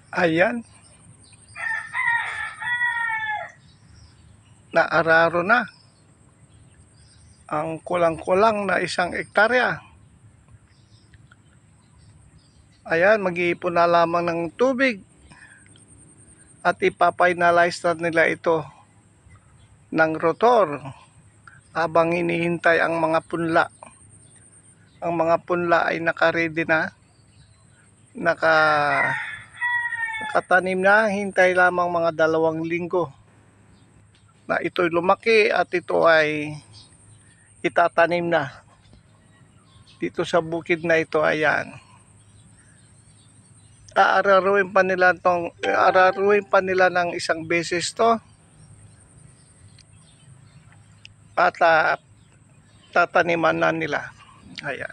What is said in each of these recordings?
Ayan, naararo na ang kulang-kulang na 1 hektarya. Ayan, mag-iipon na lamang ng tubig at ipafinalize na nila ito ng rotor habang hinihintay ang mga punla. Ang mga punla ay naka-ready na, nakatanim na, hintay lamang mga 2 linggo na ito'y lumaki at ito ay itatanim na dito sa bukid na ito. Ayan, aararuin pa nila ng 1 beses to at tataniman na nila. Ayan,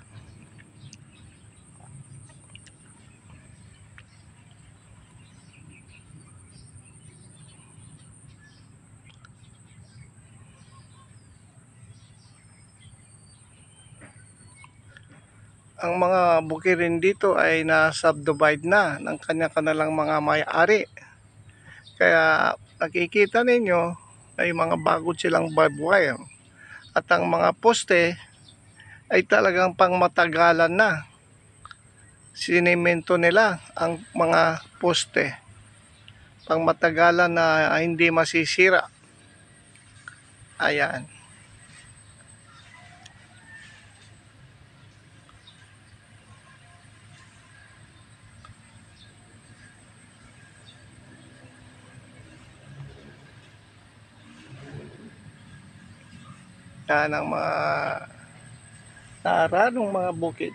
ang mga bukirin dito ay na-subdivide na ng kanya-kanilang mga may-ari. Kaya nakikita ninyo ay mga bago silang barbed wire. At ang mga poste ay talagang pangmatagalan na. Sinemento nila ang mga poste. Pangmatagalan na hindi masisira. Ayan. Yan ang mga naaranong mga bukid.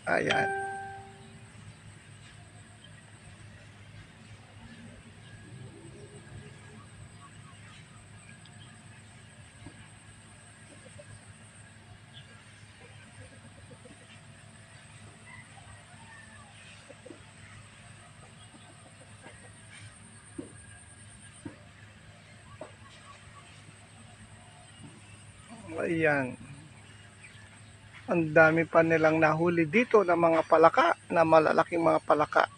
Ayan. Ayan. Ang dami pa nilang nahuli dito ng mga palaka, na malalaking mga palaka.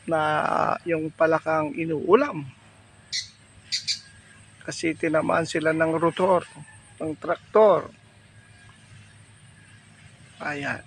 Na yung palakang inuulam. Kasi tinamaan sila ng rotor, ng traktor. Ayan.